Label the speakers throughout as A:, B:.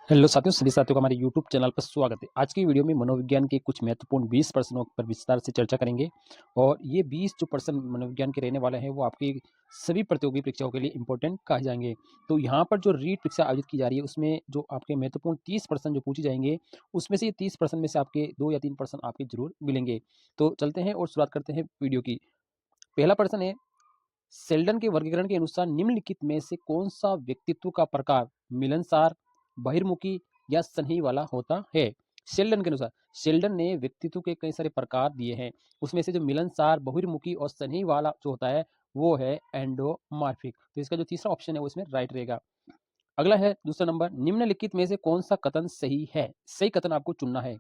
A: Hello साथियों, सभी साथियों का हमारे यूट्यूब चैनल पर स्वागत है। आज की वीडियो में मनोविज्ञान के कुछ महत्वपूर्ण 20 प्रश्नों पर विस्तार से चर्चा करेंगे और ये 20 जो प्रश्न मनोविज्ञान के रहने वाले हैं वो आपकी सभी प्रतियोगी परीक्षाओं के लिए इंपॉर्टेंट कहे जाएंगे। तो यहाँ पर जो रीट परीक्षा आयोजित की जा रही है उसमें जो आपके महत्वपूर्ण 30 प्रश्न जो पूछे जाएंगे उसमें से ये 30 प्रश्न में से आपके 2 या 3 प्रश्न आपके जरूर मिलेंगे। तो चलते हैं और शुरुआत करते हैं वीडियो की। पहला प्रश्न है, सेल्डन के वर्गीकरण के अनुसार निम्नलिखित में से कौन सा व्यक्तित्व का प्रकार मिलनसार, बहिर्मुखी या स्नेही वाला होता है? शेल्डन के अनुसार, शेल्डन ने व्यक्तित्व के कई सारे प्रकार दिए हैं, उसमें से जो मिलनसार, बहिर्मुखी और स्नेही वाला जो होता है वो है एंडोमार्फिक। तो इसका जो तीसरा ऑप्शन है वो इसमें राइट रहेगा। अगला है दूसरा नंबर, निम्नलिखित में से कौन सा कथन सही है? सही कथन आपको चुनना है।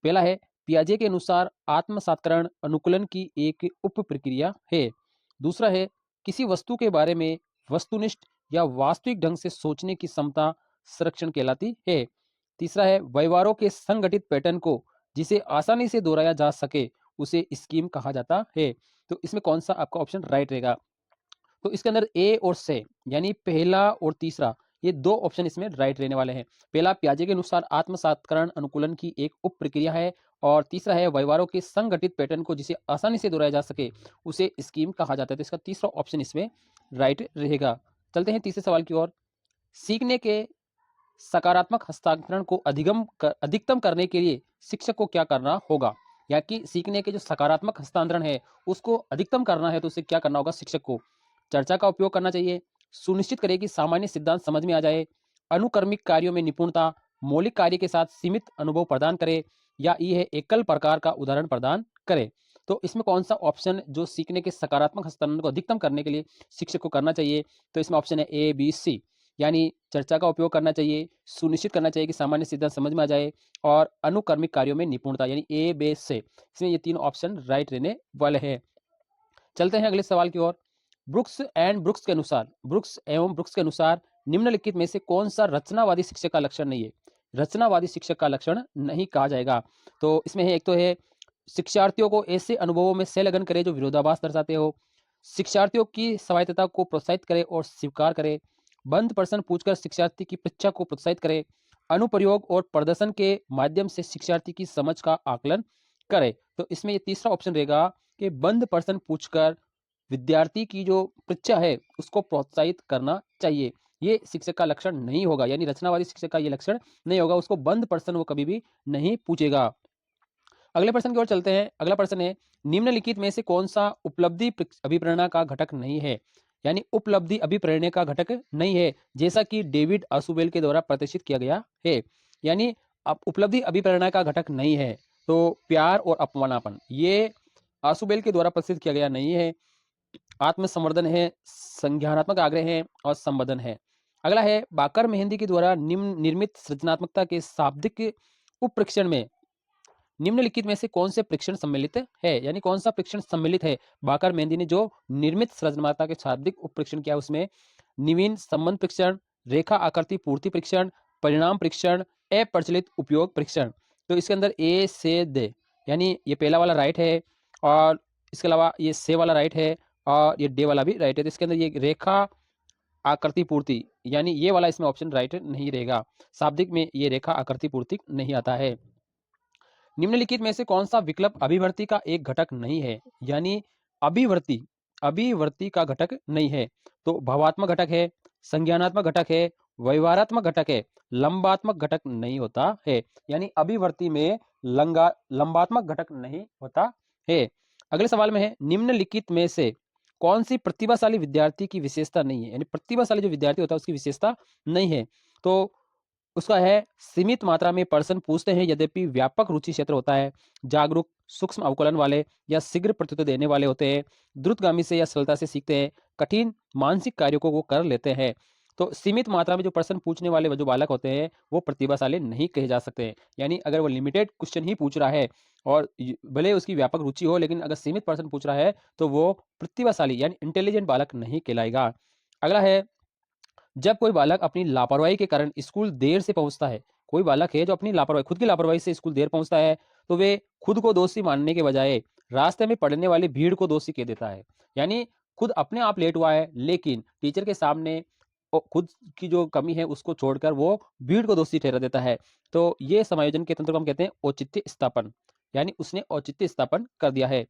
A: पहला है, पियाजे के अनुसार आत्मसात्करण अनुकूलन की एक उप प्रक्रिया है। दूसरा है, किसी वस्तु के बारे में वस्तुनिष्ठ या वास्तविक ढंग से सोचने की क्षमता संरक्षण कहलाती है। तीसरा है, व्यवहारों के संगठित पैटर्न को जिसे आसानी से दोहराया जा सके उसे स्कीम कहा जाता है। तो इसमें कौन सा आपका ऑप्शन राइट रहेगा? तो इसके अंदर ए और से यानी पहला और तीसरा ये दो ऑप्शन इसमें राइट रहने वाले हैं। पहला पियाजे के अनुसार आत्मसात्करण अनुकूलन की एक उप प्रक्रिया है और तीसरा है व्यवहारों के संगठित पैटर्न को जिसे आसानी से दोहराया जा सके उसे स्कीम कहा जाता है। तो इसका तीसरा ऑप्शन इसमें राइट रहेगा। चलते हैं तीसरे सवाल की ओर। सीखने के सकारात्मक हस्तांतरण को अधिकतम करने के लिए शिक्षक को क्या करना होगा? या कि सीखने के जो सकारात्मक हस्तांतरण है उसको अधिकतम करना है तो उसे क्या करना होगा शिक्षक को? चर्चा का उपयोग करना चाहिए, सुनिश्चित करें कि सामान्य सिद्धांत समझ में आ जाए, अनुक्रमिक कार्यों में निपुणता, मौलिक कार्य के साथ सीमित अनुभव प्रदान करे या ये है एकल प्रकार का उदाहरण प्रदान करे। तो इसमें कौन सा ऑप्शन जो सीखने के सकारात्मक हस्तांतरण को अधिकतम करने के लिए शिक्षक को करना चाहिए? तो इसमें ऑप्शन है ए बी सी, यानी चर्चा का उपयोग करना चाहिए, सुनिश्चित करना चाहिए कि सामान्य सिद्धांत समझ में आ जाए और अनुक्रमिक कार्यों में निपुणता, यानी ए बे से। इसमें ये तीन ऑप्शन राइट रहने वाले हैं। चलते हैं अगले सवाल की ओर। ब्रुक्स एवं ब्रुक्स के अनुसार निम्नलिखित में से कौन सा रचनावादी शिक्षक का लक्षण नहीं है? रचनावादी शिक्षक का लक्षण नहीं कहा जाएगा। तो इसमें है, एक तो है, शिक्षार्थियों को ऐसे अनुभवों में संलग्न करे जो विरोधाभास दर्शाते हो, शिक्षार्थियों की स्वायत्तता को प्रोत्साहित करे और स्वीकार करे, बंद प्रश्न पूछकर शिक्षार्थी की परीक्षा को प्रोत्साहित करे, अनुप्रयोग और प्रदर्शन के माध्यम से शिक्षार्थी की समझ का आकलन करे। तो इसमें ये तीसरा ऑप्शन रहेगा कि बंद प्रश्न पूछकर विद्यार्थी की जो परीक्षा है उसको प्रोत्साहित करना चाहिए। ये शिक्षक का लक्षण नहीं होगा, यानी रचनावादी शिक्षक का ये लक्षण नहीं होगा, उसको बंद प्रश्न वो कभी भी नहीं पूछेगा। अगले प्रश्न की ओर चलते हैं। अगला प्रश्न है, निम्नलिखित में से कौन सा उपलब्धि अभिप्रेरणा का घटक नहीं है? यानी उपलब्धि अभिप्रेरणा का घटक नहीं है, जैसा कि डेविड आसुबेल के द्वारा प्रदर्शित किया गया है। यानी अब उपलब्धि अभिप्रेरणा का घटक नहीं है तो प्यार और अपमानापन ये आसुबेल के द्वारा प्रदर्शित किया गया नहीं है। आत्मसंवर्धन है, संज्ञानात्मक आग्रह है और संबोधन है। अगला है, बाकर मेहंदी के द्वारा निर्मित सृजनात्मकता के शाब्दिक उपप्रेक्षण में निम्नलिखित में से कौन से प्रेक्षण सम्मिलित है? यानी कौन सा प्रेक्षण सम्मिलित है? बाकर मेहंदी ने जो निर्मित सृजनात्मकता के शाब्दिक उपप्रेक्षण किया उसमें नवीन संबंध प्रेक्षण, रेखा आकृति पूर्ति परीक्षण, परिणाम परीक्षण, अप्रचलित उपयोग परीक्षण। तो इसके अंदर ए से दे, यानी ये पहला वाला राइट है और इसके अलावा ये से वाला राइट है और ये डे वाला भी राइट है। तो इसके अंदर ये रेखा आकृति पूर्ति यानी ये वाला इसमें ऑप्शन राइट नहीं रहेगा। शाब्दिक में ये रेखा आकृति पूर्ति नहीं आता है। निम्नलिखित में से कौन सा विकल्प अभिवर्ती का एक घटक नहीं है? यानी अभिवर्ती अभिवर्ती का घटक नहीं है। तो भावात्मक घटक है, संज्ञानात्मक घटक है, व्यवहारात्मक घटक है, लंबात्मक घटक नहीं होता है। यानी अभिवर्ती में लंबात्मक घटक नहीं होता है। अगले सवाल में है, निम्नलिखित में से कौन सी प्रतिभाशाली विद्यार्थी की विशेषता नहीं है? यानी प्रतिभाशाली जो विद्यार्थी होता है उसकी विशेषता नहीं है। तो उसका है, सीमित मात्रा में प्रश्न पूछते हैं यद्यपि व्यापक रुचि क्षेत्र होता है, जागरूक, सूक्ष्म अवकलन वाले या शीघ्र प्रत्युत्तर देने वाले होते हैं, द्रुतगामी से या सरलता से सीखते हैं, कठिन मानसिक कार्यों को वो कर लेते हैं। तो सीमित मात्रा में जो प्रश्न पूछने वाले जो बालक होते हैं वो प्रतिभाशाली नहीं कहे जा सकते हैं। यानी अगर वो लिमिटेड क्वेश्चन ही पूछ रहा है और भले उसकी व्यापक रुचि हो लेकिन अगर सीमित प्रश्न पूछ रहा है तो वो प्रतिभाशाली यानी इंटेलिजेंट बालक नहीं कहलाएगा। अगला है, जब कोई बालक अपनी लापरवाही के कारण स्कूल देर से पहुंचता है, कोई बालक है जो अपनी लापरवाही खुद की लापरवाही से स्कूल देर पहुंचता है तो वे खुद को दोषी मानने के बजाय रास्ते में पढ़ने वाली भीड़ को दोषी कह देता है। यानी खुद अपने आप लेट हुआ है लेकिन टीचर के सामने खुद की जो कमी है उसको छोड़कर वो भीड़ को दोषी ठहरा देता है। तो ये समायोजन के तंत्र को हम कहते हैं औचित्य स्थापन, यानी उसने औचित्य स्थापन कर दिया है।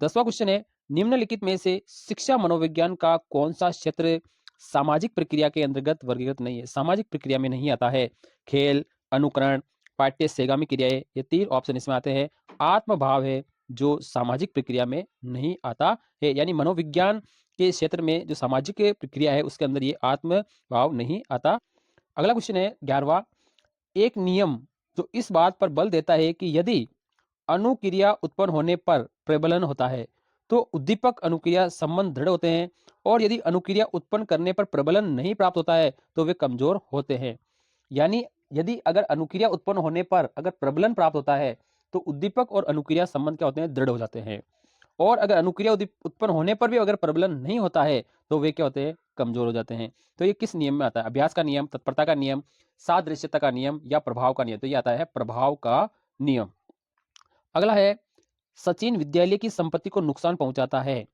A: 10वां क्वेश्चन है, निम्नलिखित में से शिक्षा मनोविज्ञान का कौन सा क्षेत्र सामाजिक प्रक्रिया के अंतर्गत वर्गीकृत नहीं है? सामाजिक प्रक्रिया में नहीं आता है। खेल, अनुकरण, पाठ्य सेगामी क्रियाएं, ये 3 ऑप्शन इसमें आते हैं। आत्मभाव है जो सामाजिक प्रक्रिया में नहीं आता है, यानी मनोविज्ञान के क्षेत्र में जो सामाजिक प्रक्रिया है उसके अंदर ये आत्म भाव नहीं आता। अगला क्वेश्चन है 11वां, एक नियम जो इस बात पर बल देता है कि यदि अनुक्रिया उत्पन्न होने पर प्रबलन होता है तो उद्दीपक अनुक्रिया संबंध दृढ़ होते हैं, और यदि अनुक्रिया उत्पन्न करने पर प्रबलन नहीं प्राप्त होता है तो वे कमजोर होते हैं। यानी यदि अगर अनुक्रिया उत्पन्न होने पर अगर प्रबलन प्राप्त होता है तो उद्दीपक और अनुक्रिया संबंध क्या होते हैं? दृढ़ हो जाते हैं। और अगर अनुक्रिया उत्पन्न होने पर भी अगर प्रबलन नहीं होता है तो वे क्या होते हैं? कमजोर हो जाते हैं। तो ये किस नियम में आता है? अभ्यास का नियम, तत्परता का नियम, सादृश्यता का नियम या प्रभाव का नियम? तो ये आता है प्रभाव का नियम। अगला है, सचिन विद्यालय की संपत्ति को नुकसान पहुंचाता है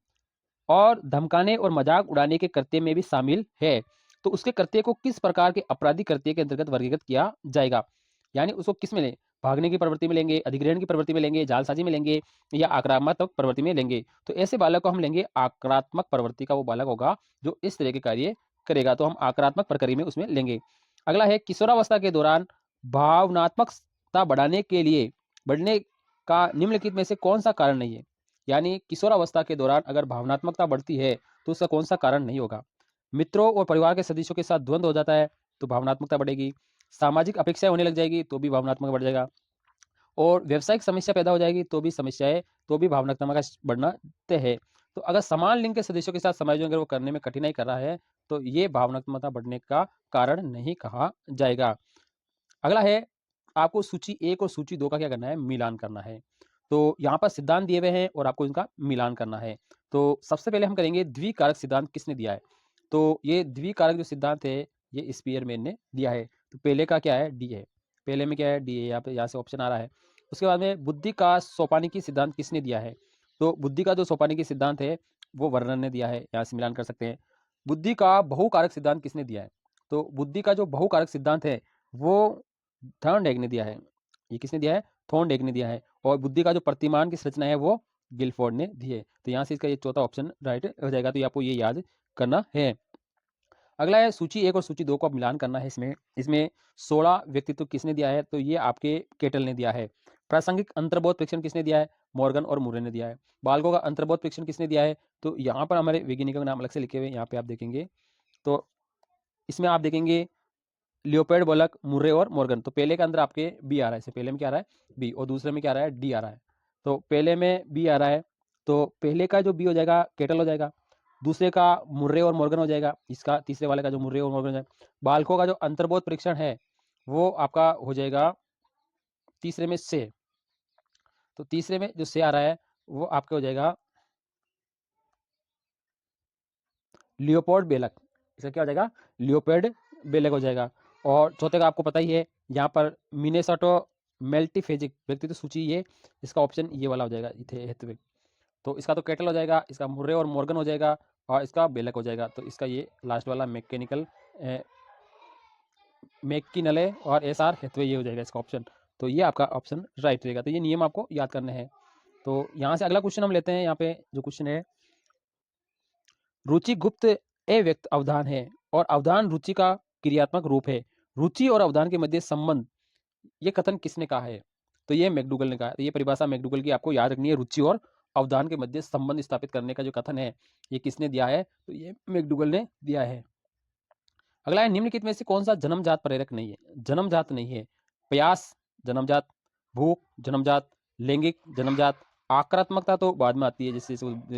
A: और धमकाने और मजाक उड़ाने के कृत्य में भी शामिल है, तो उसके कृत्य को किस प्रकार के आपराधिक कृत्य के अंतर्गत वर्गीकृत किया जाएगा? यानी उसको किस में लें? भागने की प्रवृत्ति में लेंगे, अधिग्रहण की प्रवृत्ति में लेंगे, जालसाजी में लेंगे या आक्रामक प्रवृत्ति में लेंगे? तो ऐसे बालक को हम लेंगे आक्रामक प्रवृत्ति का वो बालक होगा जो इस तरह के कार्य करेगा, तो हम आक्रामक प्रक्रिया में उसमें लेंगे। अगला है, किशोरावस्था के दौरान भावनात्मकता बढ़ने का निम्नलिखित में से कौन सा कारण नहीं है? यानी किशोरावस्था के दौरान अगर भावनात्मकता बढ़ती है तो उसका कौन सा कारण नहीं होगा? मित्रों और परिवार के सदस्यों के साथ द्वंद्व हो जाता है तो भावनात्मकता बढ़ेगी। सामाजिक अपेक्षाएं होने लग जाएगी तो भी भावनात्मक बढ़ जाएगा। और व्यावसायिक समस्या पैदा हो जाएगी तो भी भावनात्मक का बढ़ना तय है। तो अगर समान लिंग के सदस्यों के साथ समायोजन अगर वो करने में कठिनाई कर रहा है तो ये भावनात्मकता बढ़ने का कारण नहीं कहा जाएगा। अगला है, आपको सूची 1 और सूची 2 का क्या करना है? मिलान करना है। तो यहाँ पर सिद्धांत दिए हुए हैं और आपको इनका मिलान करना है। तो सबसे पहले हम करेंगे द्विकारक सिद्धांत किसने दिया है? तो ये द्विकारक जो सिद्धांत है ये स्पीयरमैन ने दिया है। तो पहले का क्या है? डी है। पहले में क्या है? डी है। यहाँ से ऑप्शन आ रहा है। उसके बाद में बुद्धि का सोपानिकी सिद्धांत किसने दिया है? तो बुद्धि का जो सोपानिकी सिद्धांत है वो वर्णन ने दिया है, यहाँ से मिलान कर सकते हैं। बुद्धि का बहुकारक सिद्धांत किसने दिया है? तो बुद्धि का जो बहुकारक सिद्धांत है वो थॉर्नडाइक ने दिया है। ये किसने दिया है? थॉर्नडाइक ने दिया है। और बुद्धि का जो प्रतिमान की संरचना है वो गिलफोर्ड ने दी है। तो यहाँ से इसका ये चौथा ऑप्शन राइट हो जाएगा। तो ये आपको ये याद करना है। अगला है, सूची 1 और सूची 2 को मिलान करना है। इसमें 16 व्यक्तित्व किसने दिया है? तो ये आपके केटल ने दिया है। प्रासंगिक अंतर्बोध परीक्षण किसने दिया है? मॉर्गन और मुरे ने दिया है। बालकों का अंतर्बोध परीक्षण किसने दिया है? तो यहाँ पर हमारे वैज्ञानिकों के नाम अलग से लिखे हुए यहाँ पे आप देखेंगे। तो इसमें आप देखेंगे लियोपोल्ड, बॉलक, मुर्रे और मॉर्गन। तो पहले के अंदर आपके बी आ रहा है, इससे पहले में क्या आ रहा है? बी, और दूसरे में क्या आ रहा है? डी आ रहा है। तो पहले में बी आ रहा है तो पहले का जो बी हो जाएगा केटल हो जाएगा, दूसरे का मुर्रे और मॉर्गन हो जाएगा, इसका तीसरे वाले का जो मुर्रे और मॉर्गन हो जाएगा। बालकों का जो अंतर्बोध परीक्षण है वो आपका हो जाएगा तीसरे में से। तो तीसरे में जो से आ रहा है वो आपका हो जाएगा लियोपोल्ड बेलक। इसका क्या हो जाएगा? लियोपोल्ड बेलक हो जाएगा। और चौथे का आपको पता ही है, यहाँ पर मिनेसोटा मेल्टीफेजिक व्यक्तित्व सूची, ये इसका ऑप्शन ये वाला हो जाएगा हेतविक। तो इसका तो केटल हो जाएगा, इसका मुर्रे और मॉर्गन हो जाएगा और इसका बेलक हो जाएगा। तो इसका ये लास्ट वाला मैकिनले और एसआर हेथवे ये हो जाएगा इसका ऑप्शन। तो ये आपका ऑप्शन राइट रहेगा। तो ये नियम आपको याद करने हैं। तो यहाँ से अगला क्वेश्चन हम लेते हैं। यहाँ पे जो क्वेश्चन है, रुचि गुप्त अव्यक्त अवधान है और अवधान रुचि का क्रियात्मक रूप है। रुचि और अवधान के मध्य संबंध, ये कथन किसने कहा है? तो ये मैकडूगल ने कहा। तो ये परिभाषा मैकडूगल की आपको याद रखनी है। रुचि और अवधान के मध्य संबंध स्थापित करने का जो कथन है ये किसने दिया है? तो ये मैकडूगल ने दिया है। अगला है, निम्नलिखित में से कौन सा जन्मजात प्रेरक नहीं है? जन्मजात नहीं है। प्यास जन्मजात, भूख जन्मजात, लैंगिक जन्मजात, आक्रात्मकता तो बाद में आती है, जैसे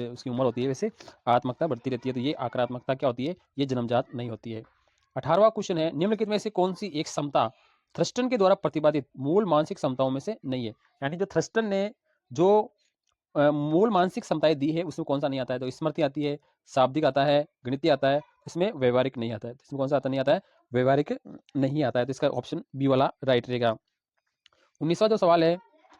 A: उसकी उम्र होती है वैसे आत्मकता बढ़ती रहती है। तो ये आक्रात्मकता क्या होती है? ये जन्मजात नहीं होती है। 18वां क्वेश्चन है, निम्नलिखित में से कौन सी एक क्षमता थ्रस्टन के द्वारा प्रतिपादित मूल मानसिक क्षमताओं में से नहीं है? यानी जो थ्रस्टन ने जो मूल मानसिक क्षमताएं दी है उसमें कौन सा नहीं आता है? तो स्मृति आती है, शाब्दिक आता है, गणितीय आता है, इसमें व्यवहारिक नहीं आता है। इसमें कौन सा आता नहीं आता है? व्यवहारिक नहीं आता है। तो इसका ऑप्शन बी वाला राइट रहेगा। 19वां जो सवाल है,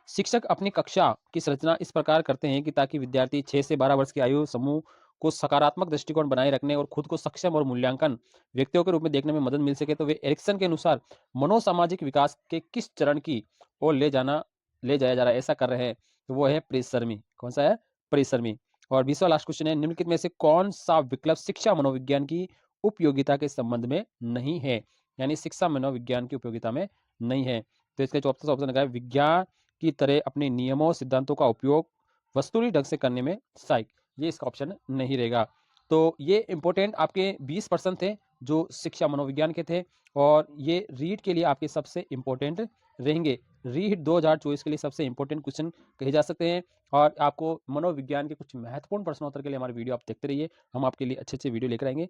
A: शिक्षक अपनी कक्षा की संरचना इस प्रकार करते हैं कि ताकि विद्यार्थी 6 से 12 वर्ष की आयु समूह को सकारात्मक दृष्टिकोण बनाए रखने और खुद को सक्षम और मूल्यांकन व्यक्तियों के रूप में देखने में मदद मिल सके, तो वे एरिक्सन के अनुसार मनोसामाजिक विकास के किस चरण की ओर ले जाया जा रहा है, ऐसा कर रहे हैं, तो वो है परिश्रमी। कौन सा है? परिश्रमी। और 20वां लास्ट क्वेश्चन है, निम्नलिखित में से कौन सा विकल्प शिक्षा मनोविज्ञान की उपयोगिता के संबंध में नहीं है? यानी शिक्षा मनोविज्ञान की उपयोगिता में नहीं है। तो इसका जो ऑप्शन लगा है, विज्ञान की तरह अपने नियमों सिद्धांतों का उपयोग वस्तुनिष्ठ ढंग से करने में सहायक, ये इसका ऑप्शन नहीं रहेगा। तो ये इंपॉर्टेंट आपके 20 प्रश्न थे जो शिक्षा मनोविज्ञान के थे, और ये रीट के लिए आपके सबसे इंपॉर्टेंट रहेंगे। रीट 2024 के लिए सबसे इंपॉर्टेंट क्वेश्चन कहे जा सकते हैं। और आपको मनोविज्ञान के कुछ महत्वपूर्ण प्रश्नोत्तर के लिए हमारे वीडियो आप देखते रहिए, हम आपके लिए अच्छे अच्छे वीडियो लेकर आएंगे।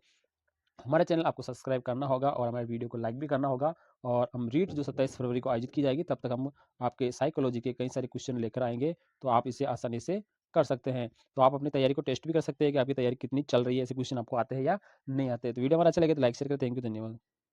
A: हमारे चैनल आपको सब्सक्राइब करना होगा और हमारे वीडियो को लाइक भी करना होगा। और हम रीट जो 27 फरवरी को आयोजित की जाएगी, तब तक हम आपके साइकोलॉजी के कई सारे क्वेश्चन लेकर आएंगे, तो आप इसे आसानी से कर सकते हैं। तो आप अपनी तैयारी को टेस्ट भी कर सकते हैं कि आपकी तैयारी कितनी चल रही है, ऐसे क्वेश्चन आपको आते हैं या नहीं आते। तो वीडियो हमारा अच्छा लगे तो लाइक शेयर करें। थैंक यू, धन्यवाद।